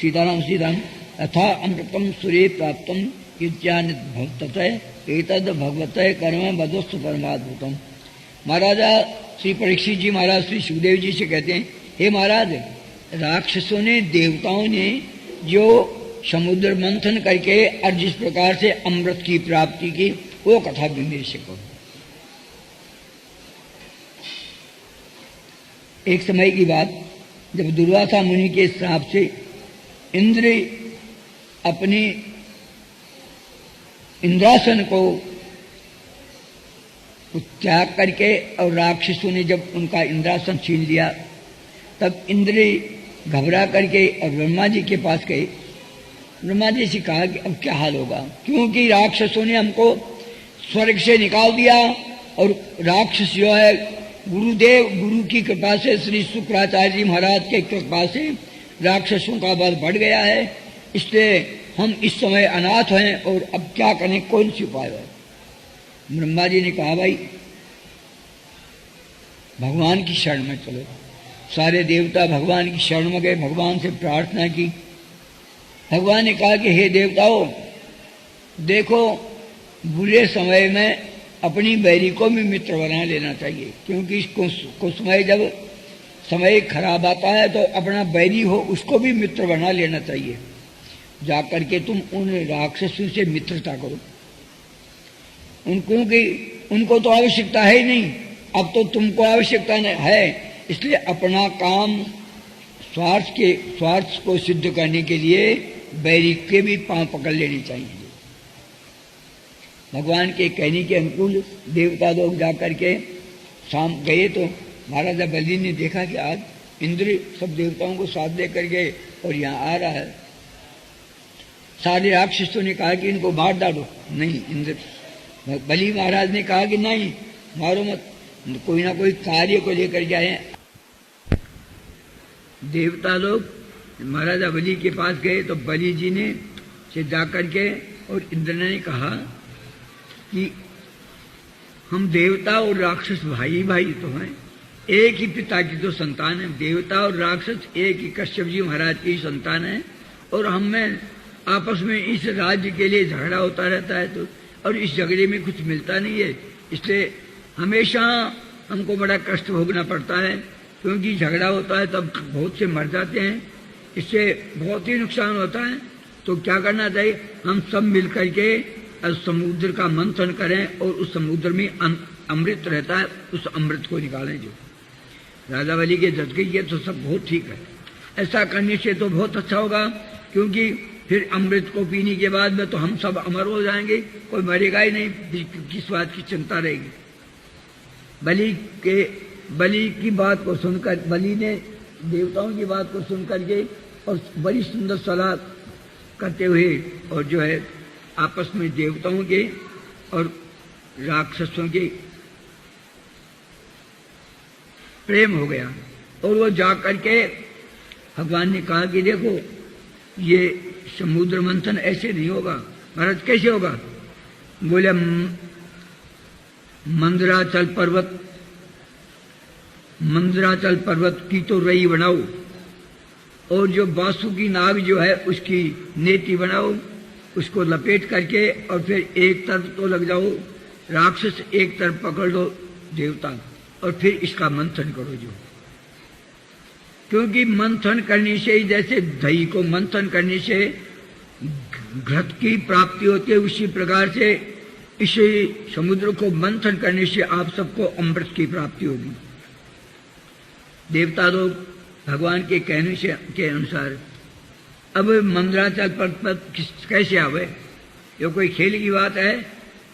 सीताराम सीताराम। यथा अमृतम सूर्य प्राप्तम कीर्त्यानित भवतः एतद भगवतः कर्म बदस्तु परमाद्भुतम। महाराजा श्री परीक्षित जी महाराज श्री सुखदेव जी से कहते हैं, हे महाराज, राक्षसों ने, देवताओं ने जो समुद्र मंथन करके और जिस प्रकार से अमृत की प्राप्ति की, वो कथा भी मेरे से कहो। एक समय की बात, जब दुर्वासा मुनि के श्राप से इंद्र अपनी इंद्रासन को त्याग करके और राक्षसों ने जब उनका इंद्रासन छीन लिया, तब इंद्र घबरा करके और ब्रह्मा जी के पास गए। ब्रह्मा जी से कहा कि अब क्या हाल होगा, क्योंकि राक्षसों ने हमको स्वर्ग से निकाल दिया और राक्षस जो है गुरुदेव, गुरु की कृपा से, श्री शुक्राचार्य जी महाराज के कृपा से राक्षसों का बल बढ़ गया है, इसलिए हम इस समय अनाथ हैं और अब क्या करें, कौन सी उपाय है। ब्रह्मा जी ने कहा, भाई भगवान की शरण में चलो। सारे देवता भगवान की शरण में गए, भगवान से प्रार्थना की। भगवान ने कहा कि हे देवताओं, देखो बुरे समय में अपनी बैरी को भी मित्र बना लेना चाहिए, क्योंकि कुछ समय जब समय खराब आता है तो अपना बैरी हो उसको भी मित्र बना लेना चाहिए। जाकर के तुम उन राक्षसों से मित्रता करो, उनको तो आवश्यकता है ही नहीं, अब तो तुमको आवश्यकता है, इसलिए अपना काम स्वार्थ को सिद्ध करने के लिए बैरी के भी पांव पकड़ लेनी चाहिए। भगवान के कहने के अनुकूल देवता लोग जाकर के शाम गए तो महाराजा बलि ने देखा कि आज इंद्र सब देवताओं को साथ लेकर गए और यहाँ आ रहा है। सारे राक्षसों ने कहा कि इनको मार डालो। नहीं, इंद्र बलि महाराज ने कहा कि नहीं, मारो मत, कोई ना कोई कार्य को लेकर जाए। देवता लोग महाराजा बलि के पास गए तो बलि जी ने से जाकर के और इंद्र ने कहा कि हम देवता और राक्षस भाई भाई तो हैं, एक ही पिता की तो संतान है। देवता और राक्षस एक ही कश्यप जी महाराज की संतान है, और हम में आपस में इस राज्य के लिए झगड़ा होता रहता है, तो और इस झगड़े में कुछ मिलता नहीं है, इसलिए हमेशा हमको बड़ा कष्ट भोगना पड़ता है, क्योंकि झगड़ा होता है तब बहुत से मर जाते हैं, इससे बहुत ही नुकसान होता है। तो क्या करना चाहिए, हम सब मिल करके समुद्र का मंथन करें और उस समुद्र में अमृत रहता है, उस अमृत को निकालें। जो राजा बलि के जज गई है तो सब बहुत ठीक है, ऐसा करने से तो बहुत अच्छा होगा, क्योंकि फिर अमृत को पीने के बाद में तो हम सब अमर हो जाएंगे, कोई मरेगा ही नहीं, किस बात की चिंता रहेगी। बलि की बात को सुनकर, बलि ने देवताओं की बात को सुनकर के और बड़ी सुंदर सलाह करते हुए, और जो है आपस में देवताओं के और राक्षसों के प्रेम हो गया, और वो जाकर के भगवान ने कहा कि देखो ये समुद्र मंथन ऐसे नहीं होगा। महाराज कैसे होगा? बोले मंदराचल पर्वत की तो रई बनाओ, और जो बासुकी नाग जो है उसकी नेति बनाओ, उसको लपेट करके और फिर एक तरफ तो लग जाओ राक्षस, एक तरफ पकड़ लो देवता, और फिर इसका मंथन करो। जो क्योंकि मंथन करने से ही, जैसे दही को मंथन करने से घृत की प्राप्ति होती है, उसी प्रकार से इस समुद्र को मंथन करने से आप सबको अमृत की प्राप्ति होगी। देवता लोग भगवान के कहने से के अनुसार अब मंदराचल पर्वत कैसे आवे, ये कोई खेल की बात है?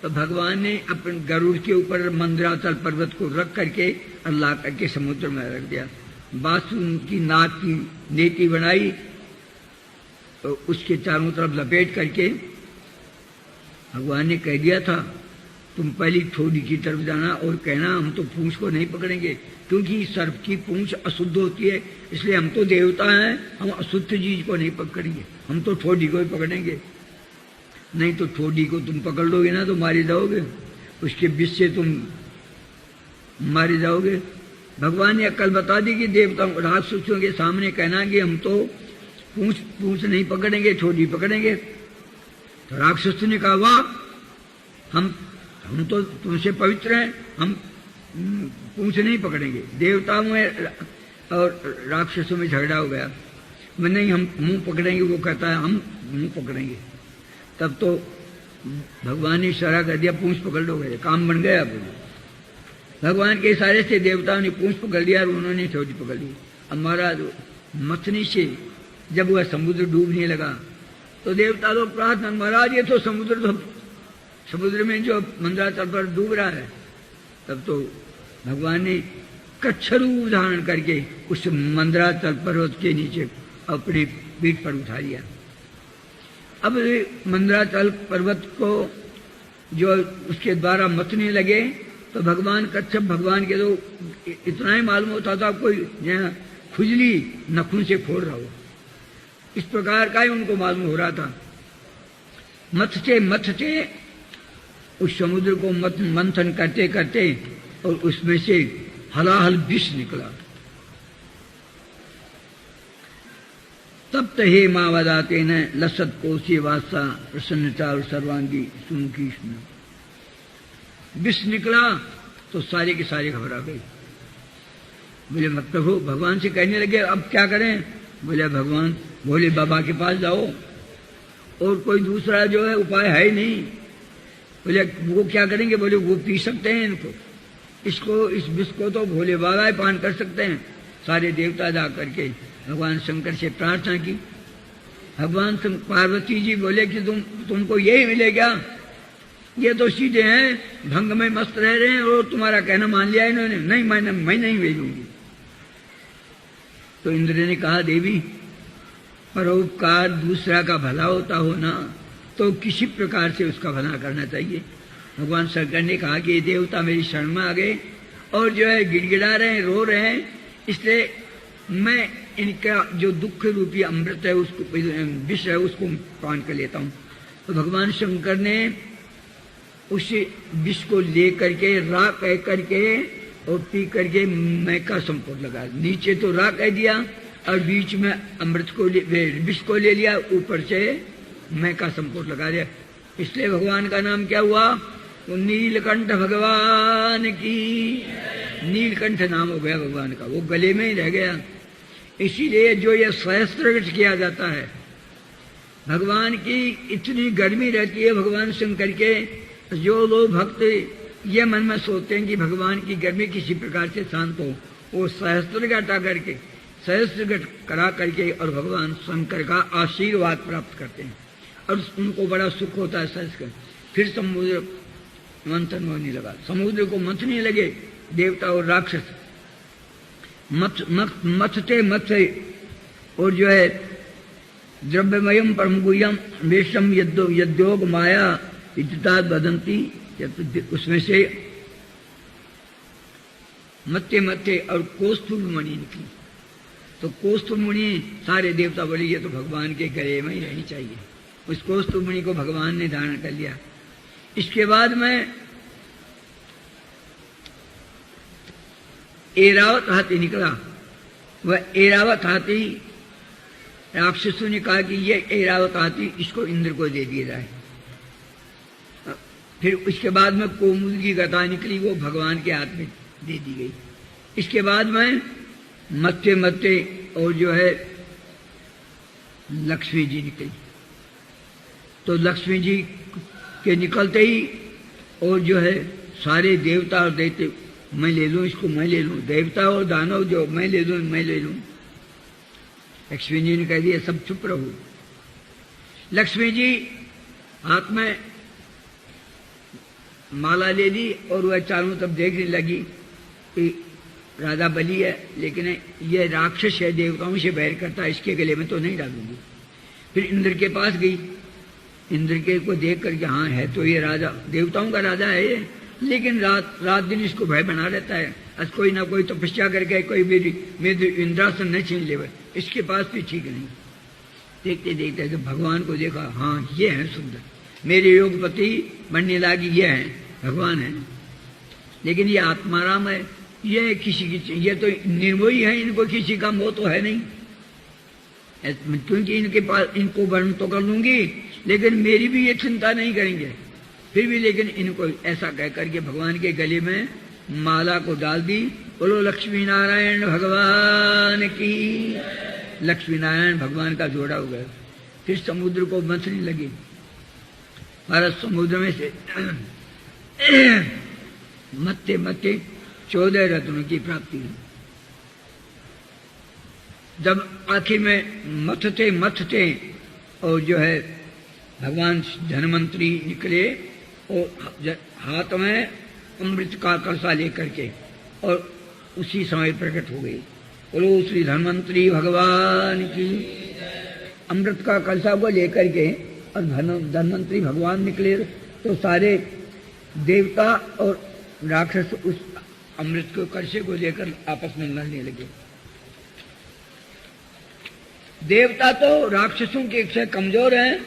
तो भगवान ने अपने गरुड़ के ऊपर मंदराचल पर्वत को रख करके अल्लाह करके समुद्र में रख दिया। बासु की नाक की नेति बनाई, तो उसके चारों तरफ लपेट करके भगवान ने कह दिया था, तुम पहली ठोड़ी की तरफ जाना और कहना हम तो पूंछ को नहीं पकड़ेंगे, क्योंकि सर्प की पूंछ अशुद्ध होती है, इसलिए हम तो देवता हैं, हम अशुद्ध चीज को नहीं पकड़ेंगे, हम तो ठोड़ी को ही पकड़ेंगे। नहीं तो ठोड़ी को तुम पकड़ लोगे ना तो मारे जाओगे, उसके विष से तुम मारे जाओगे। भगवान ने अक्ल बता दी कि देवताओं राक्षसों के सामने कहना कि हम तो पूंछ नहीं पकड़ेंगे, छोटी पकड़ेंगे। तो राक्षस ने कहा, वाह, हम तो तुमसे पवित्र हैं, हम पूंछ नहीं पकड़ेंगे। देवताओं में और राक्षसों में झगड़ा हो गया। मैं नहीं, हम मुंह पकड़ेंगे। वो कहता है हम मुंह पकड़ेंगे। तब तो भगवान ने इशारा कर दिया, पूंछ पकड़ लोगे, काम बन गया। भगवान के इशारे से देवताओं ने पूंछ पकड़ लिया और उन्होंने छोटी पकड़ ली। अब महाराज मथनी से जब वह समुद्र डूबने लगा तो देवता लोग प्रार्थना, महाराज ये तो समुद्र में जो मंदराचल पर डूब रहा है। तब तो भगवान ने कच्छ रूप धारण करके उस मंदराचल पर्वत के नीचे अपनी पीठ पर उठा लिया। अब मंदराचल पर्वत को जो उसके द्वारा मथने लगे तो भगवान कच्छप भगवान के तो इतना ही मालूम होता था कोई खुजली नखून से फोड़ रहा हो, इस प्रकार का ही उनको मालूम हो रहा था। मथते उस समुद्र को मंथन करते करते और उसमें से हलाहल विष निकला। तप्त हे मावदाते न लसत कोशी वासा प्रसन्नता और सर्वांगी सुमुखी। विष निकला तो सारे के सारे घबरा गए। बोले प्रभु, भगवान से कहने लगे अब क्या करें? बोले भगवान, भोले बाबा के पास जाओ, और कोई दूसरा जो है उपाय है ही नहीं। बोले वो क्या करेंगे? बोले वो पी सकते हैं इनको, इस विष को तो भोले बाबा ही पान कर सकते हैं। सारे देवता जा करके भगवान शंकर से प्रार्थना की। भगवान पार्वती जी बोले कि तुमको यही मिलेगा, ये तो सीधे हैं, भंग में मस्त रह रहे हैं और तुम्हारा कहना मान लिया इन्होंने। नहीं, मैं नहीं भेजूंगी। तो इंद्र ने कहा, देवी, परोपकार दूसरा का भला होता हो ना, तो किसी प्रकार से उसका भला करना चाहिए। भगवान शंकर ने कहा कि ये देवता मेरी शरण में आ गए और जो है गिड़गिड़ा रहे हैं, रो रहे हैं, इसलिए मैं इनका जो दुख रूपी अमृत है, उसको विष है, उसको पान कर लेता हूं। तो भगवान शंकर ने उस विष को ले करके रा कह करके और पी करके मैं का संपोट लगा। नीचे तो रा कह दिया और बीच में अमृत को विष को ले लिया, ऊपर से मैं का संपोट लगा दिया। इसलिए भगवान का नाम क्या हुआ? तो नीलकंठ भगवान की। नीलकंठ नाम हो गया भगवान का, वो गले में ही रह गया। इसीलिए जो ये सहस्त्रगठ किया जाता है, भगवान की इतनी गर्मी रहती है भगवान शंकर के, जो लोग भक्त ये मन में सोचते हैं कि भगवान की गर्मी किसी प्रकार से शांत हो, वो सहस्त्रगठ करके सहस्त्रगठ करा करके और भगवान शंकर का आशीर्वाद प्राप्त करते हैं और उनको बड़ा सुख होता है सहस्त्र। फिर समुद्र मंथन होने लगा, समुद्र को मंथने लगे देवता और राक्षस। मथते और जो है द्रव्यमयम परमगुह्यम वेशम यद्योग माया इज्जता बदंती, उसमें से मत्ते और कौस्तुभ मणि निकली। तो कौस्तुभ मणि सारे देवता बोले ये तो भगवान के गले में ही रहनी चाहिए। उस कौस्तुभ मणि को भगवान ने धारण कर लिया। इसके बाद में एरावत हाथी निकला। वह एरावत हाथी राक्षसों ने कहा कि ये एरावत हाथी इसको इंद्र को दे दिया जाए। फिर उसके बाद में कोमुद की गदा निकली, वो भगवान के हाथ में दे दी गई। इसके बाद में मत्ते और जो है लक्ष्मी जी निकली। तो लक्ष्मी जी के निकलते ही और जो है सारे देवता और दैत्य, मैं ले लूं इसको, मैं ले लूं, देवता और दानव जो मैं ले लूं। लक्ष्मी जी ने कह दिया सब चुप रहो। लक्ष्मी जी हाथ में माला ले ली और वह चारों तरफ देखने लगी कि राजा बलि है, लेकिन यह राक्षस है, देवताओं से बैर करता है, इसके गले में तो नहीं डालूंगी। फिर इंद्र के पास गई। इंद्र के को देख करके हाँ है तो ये राजा, देवताओं का राजा है ये, लेकिन रात दिन इसको भय बना रहता है। आज कोई ना कोई तपस्या करके कोई मेरी इंद्रासन न छीन ले, इसके पास भी ठीक नहीं। देखते देखते तो भगवान को देखा, हाँ ये है सुंदर, मेरे योगपति बनने लागी ये है, भगवान है। लेकिन ये आत्माराम है, ये किसी की, ये तो निर्मोही है, इनको किसी का मोह तो है नहीं। क्योंकि इनके पास इनको वर्ण तो कर लूंगी, लेकिन मेरी भी ये चिंता नहीं करेंगे। फिर भी लेकिन इनको ऐसा कह करके भगवान के गले में माला को डाल दी। बोलो लक्ष्मी नारायण भगवान की। लक्ष्मी नारायण भगवान का जोड़ा हो गया। फिर समुद्र को मथने लगी। भारत समुद्र में से मत्ते मत्ते 14 रत्नों की प्राप्ति हुई। जब आखिर में मथते मथते और जो है भगवान धन्वंतरी निकले और हाथ में अमृत का कलशा लेकर के, और उसी समय प्रकट हो गई। बोलो श्री धन्वंतरी भगवान की। अमृत का कलशा को लेकर के और धन्वंतरी भगवान निकले तो सारे देवता और राक्षस उस अमृत के कलशे को लेकर आपस में लड़ने लगे। देवता तो राक्षसों के से कमजोर हैं,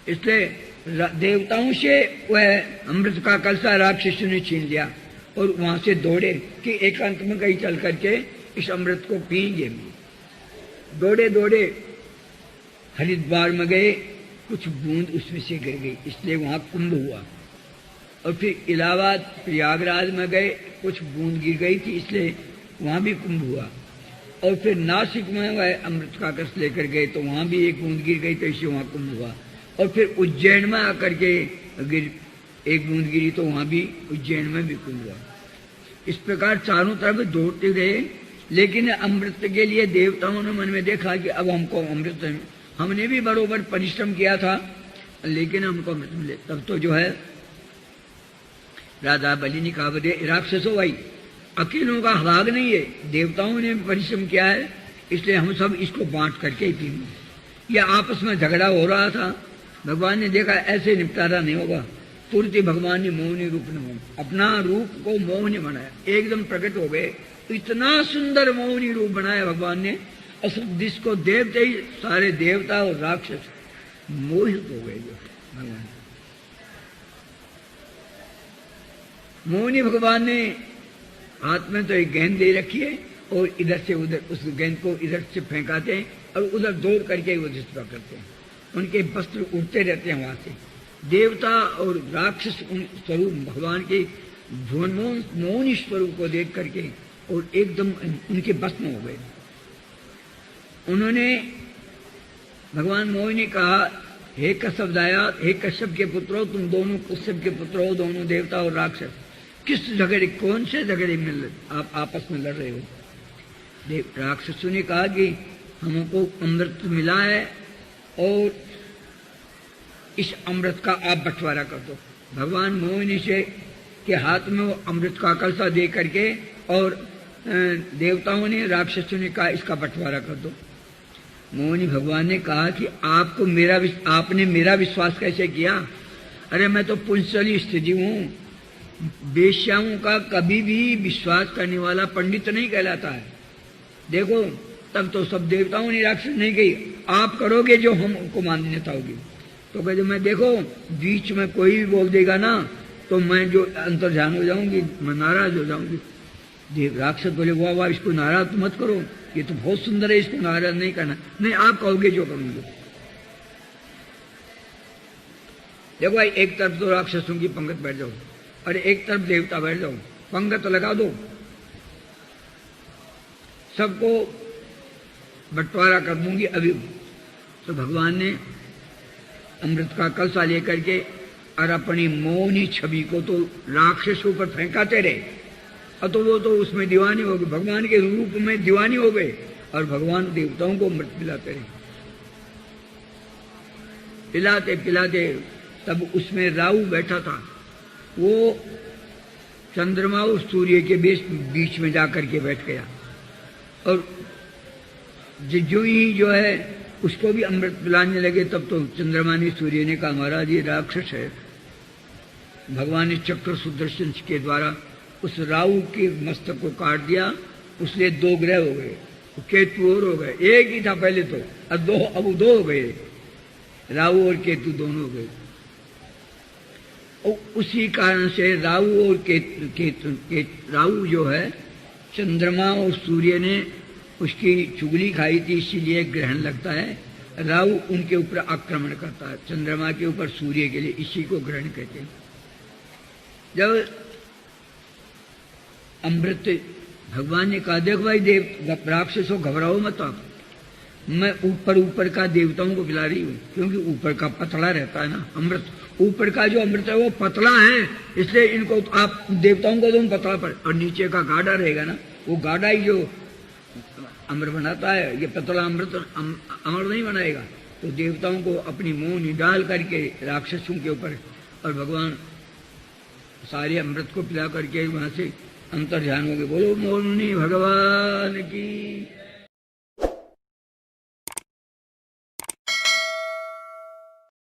इसलिए देवताओं से वह अमृत का कलशा राक्षसों ने छीन लिया और वहां से दौड़े कि एकांत में कहीं चल करके इस अमृत को पीएंगे। दौड़े दौड़े हरिद्वार में गए, कुछ बूंद उसमें से गिर गई, इसलिए वहां कुंभ हुआ। और फिर इलाहाबाद प्रयागराज में गए, कुछ बूंद गिर गई थी, इसलिए वहां भी कुंभ हुआ। और फिर नासिक में वह अमृत का कलश लेकर गए तो वहां भी एक बूंद गिर गई, तो इससे वहां कुंभ हुआ। और फिर उज्जैन में आकर के एक बूंद गिरी तो वहां भी उज्जैन में भी कुंभ हुआ। इस प्रकार चारों तरफ दौड़ते रहे, लेकिन अमृत के लिए देवताओं ने मन में देखा कि अब हमको अमृत, हमने भी बरोबर परिश्रम किया था लेकिन हमको अमृत मिले। तब तो जो है राजा बलि ने कहा, राक्षसों भाई अकेलों का भाग नहीं है, देवताओं ने परिश्रम किया है, इसलिए हम सब इसको बांट करके ही पीएंगे। यह आपस में झगड़ा हो रहा था। भगवान ने देखा ऐसे निपटारा नहीं होगा। तुरंत भगवान ने मोहिनी रूप में अपना रूप को मोहिनी बनाया, एकदम प्रकट हो गए। इतना सुंदर मोहिनी रूप बनाया भगवान ने, जिसको देखते ही सारे देवता और राक्षस मोहित हो गए। जो भगवान मोहिनी भगवान ने हाथ में तो एक गेंद दे रखी है और इधर से उधर उस गेंद को इधर से फेंकाते हैं और उधर दौड़ करके वो डिस्ट्रॉय करते हैं। उनके वस्त्र उड़ते रहते हैं वहां से। देवता और राक्षस उन स्वरूप भगवान के मोहिनी स्वरूप को देख करके और एकदम उनके बस में हो गए। उन्होंने भगवान मोहि ने कहा, हे कश्यपदाया, हे कश्यप के पुत्रो, तुम दोनों कश्यप के पुत्र हो, दोनों देवता और राक्षस, किस झगड़े, कौन से झगड़े में आप आपस में लड़ रहे हो? राक्षसों ने कहा कि हमको अमृत मिला है और इस अमृत का आप बंटवारा कर दो। भगवान मोहिनी से के हाथ में वो अमृत का कलशा दे करके और देवताओं ने राक्षसों ने कहा इसका बंटवारा कर दो। मोहिनी भगवान ने कहा कि आपने मेरा विश्वास कैसे किया? अरे मैं तो पुंसली स्थिति हूं, वेश्याओं का कभी भी विश्वास करने वाला पंडित नहीं कहलाता है। देखो तब तो सब देवताओं ने राक्षस नहीं कही, आप करोगे जो हमको मान्यता होगी। तो कहते मैं देखो बीच में कोई भी बोल देगा ना तो मैं जो अंतर्ध्यान हो जाऊंगी, मैं नाराज हो जाऊंगी। राक्षस बोले वाह वाह, इसको नाराज तो मत करो, ये तो बहुत सुंदर है, इसको नाराज नहीं करना। नहीं, आप कहोगे जो करूंगे। देखो भाई, एक तरफ तो राक्षसों की पंगत बैठ जाओ और एक तरफ देवता बैठ जाओ, पंगत लगा दो, सबको बंटवारा कर दूंगी अभी। तो भगवान ने अमृत का कलशा लेकर के और अपनी मोहिनी छवि को तो राक्षसों पर फेंकाते रहे, और तो वो तो उसमें दीवानी हो गए, भगवान के रूप में दीवानी हो गए और भगवान देवताओं को अमृत पिलाते रहे, पिलाते पिलाते। तब उसमें राहु बैठा था, वो चंद्रमा और सूर्य के बीच में जाकर के बैठ गया और जो ही जो है उसको भी अमृत पिलाने लगे। तब तो चंद्रमा ने सूर्य ने कहा महाराज ये राक्षस है। भगवान ने चक्र सुदर्शन के द्वारा उस राहु के मस्तक को काट दिया, उसलिए 2 ग्रह हो गए, केतु और हो गए। एक ही था पहले तो, अब 2 हो गए, राहु और केतु दोनों हो गए। और उसी कारण से राहु और केतु राहु जो है चंद्रमा और सूर्य ने उसकी चुगली खाई थी, इसीलिए ग्रहण लगता है। राहु उनके ऊपर आक्रमण करता है, चंद्रमा के ऊपर सूर्य के लिए, इसी को ग्रहण कहते हैं। जब अमृत भगवान ने कहा, देखो भाई देव राक्षसों घबराओ मत आप, मैं ऊपर ऊपर का देवताओं को पिला रही हूँ, क्योंकि ऊपर का पतला रहता है ना अमृत, ऊपर का जो अमृत है वो पतला है, इसलिए इनको आप देवताओं को तुम पतला पर, और नीचे का गाढ़ा रहेगा ना, वो गाढ़ा ही जो अमर बनाता है, ये पतला अमृत अमर नहीं बनाएगा। तो देवताओं को अपनी मोहनी डाल करके राक्षसों के ऊपर, और भगवान सारे अमृत को पिला करके वहां से अंतर ध्यान हो गए। बोलो मोहिनी भगवान की।